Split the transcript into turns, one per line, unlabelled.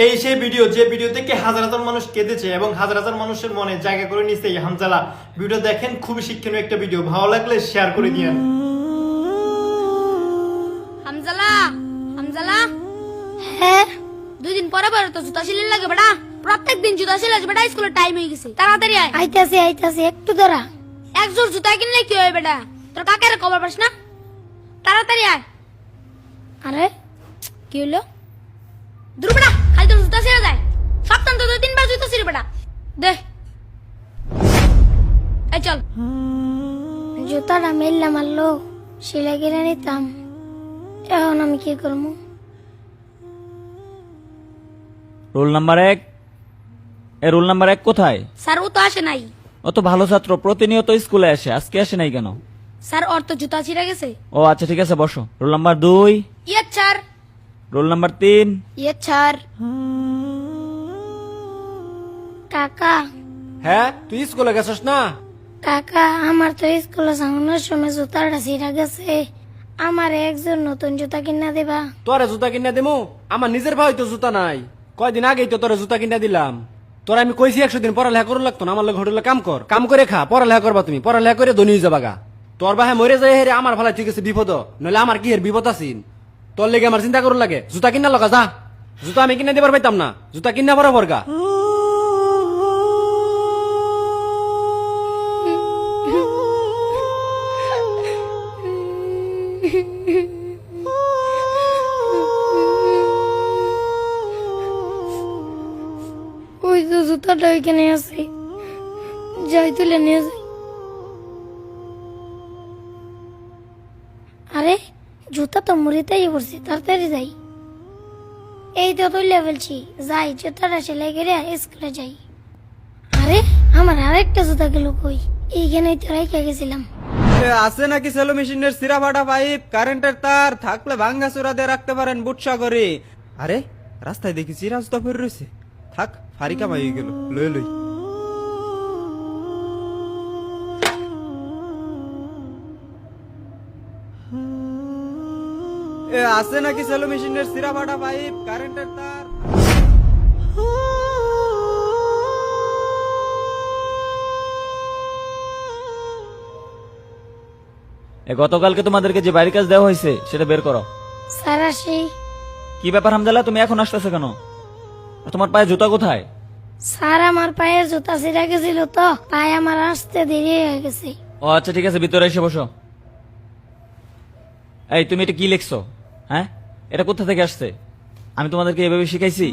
এই সেই ভিডিও যে ভিডিও থেকে হাজার হাজার মানুষ কেঁদেছে এবং হাজার হাজার মানুষের মনে জায়গা করে নিচ্ছে এই হামজালা। ভিডিও দেখেন, খুবই শিক্ষণীয় একটা ভিডিও, ভালো লাগলে শেয়ার করে দিয়েন।
হামজালা, হামজালা, হ্যাঁ 2 দিন পরে পরে তো জুতা সিলাই লাগে বেটা। প্রত্যেক দিন জুতা সিলাই বেটা, স্কুলের টাইম হয়ে গেছে, তাড়াতাড়ি আয়।
আইতাছি একটু দাঁড়া।
এক জোড় জুতা কিনলে কি হয় বেটা? তোর কাকের খবর পাস না? তাড়াতাড়ি আয়।
আরে
কি হলো? দূর বেটা, খালি তোর জুতা ছিঁড়ে যায়। সপ্তাহ তো 2-3 বার জুতা ছিঁড়ে বেটা। দে, এই চল।
জুতাটা মেললাম মারলো, সেলাই কিনে নিতাম। এখন আমি কি করবো?
Roll number 1। রোল নাম্বার 1 কোথায়?
স্যার ও তো আসে নাই।
ও তো ভালো ছাত্র, প্রতিনিয়ত স্কুলে আসে, আজকে আসে নাই কেন?
স্যার ওর তো জুতা ছিঁড়ে গেছে।
ও আচ্ছা ঠিক আছে, বসো। Roll number 2।
ইয়ে স্যার।
Roll number 3।
ইয়ে স্যার।
কাকা
হ্যাঁ, তুই স্কুলে গেছিস না?
কাকা, আমার তো স্কুলে যাওয়ানোর সময় জুতাটা ছিঁড়া গেছে। আমার একজন নতুন জুতা কিনা দেবা?
তোরে জুতা কিনা দিমু? আমার নিজের ভাই তো জুতা নাই। কয়দিন আগেই তো তোরে জুতা কিনা দিলাম। তোরা আমি কইছি 100 দিন পড়ালেখা করু লাগতো না, আমার লোক হোটেলে কাম কর, কাম করে খা, পড়ালেখা করবা তুমি, পড়ালেখা করে ধনী হয়ে যাবা গা। তোর বাহে মরে যায় হেরে আমার ভালো ঠিক আছে বিপদ, নইলে আমার কি এর বিপদ আছিন? তোর লেগে আমার চিন্তা করুন লাগে। জুতা কিনা লগা যা, জুতা আমি কিনা দিবার পাইতাম না, জুতা কিনা বরাবর গা।
ওই তো জুতাটা ওইখানে আছে, যাই তুলে নিয়ে যাই। আরে জুতা তো মুড়িতেই পড়ছে, তাড়াতাড়ি যাই। এই তো তুলে ফেলছি, যাই জুতাটা সেলাই করে স্কুলে যাই। আরে আমার আরেকটা জুতা গেল কই? এইখানেই তো রেখে গেছিলাম।
আছে নাকি সেলো মেশিনের সিরা ফাটা পাইপ, কারেন্টের তার থাকলে ভাঙ্গা চূড়া দিয়ে রাখতে পারেন বুটসা করে। আরে রাস্তায় দেখি চিরা জুতা পরে রয়েছে, থাক ফারিকা মাই গেল, লই লই। আছে নাকি সেলো মেশিনের সিরা ফাটা পাইপ, কারেন্টের তার।
গতকালকে তোমাদেরকে যে বাড়ির কাজ দেওয়া হয়েছে সেটা বের করো।
স্যার আসি।
কি ব্যাপার হামজালা, তুমি এখন আসতেছো কেন? আর তোমার পায়ে জুতা কোথায়?
স্যার আমার পায়ের জুতা ছিঁড়া গেছিল তো, পায়ে আমার আসতে দেরি হয়ে গেছে।
ও আচ্ছা ঠিক আছে, ভিতরে এসে বসো। এই তুমি এটা কি লিখছো? হ্যাঁ, এটা কোথা থেকে আসছে? আমি তোমাদেরকে এভাবে শিখাইছি?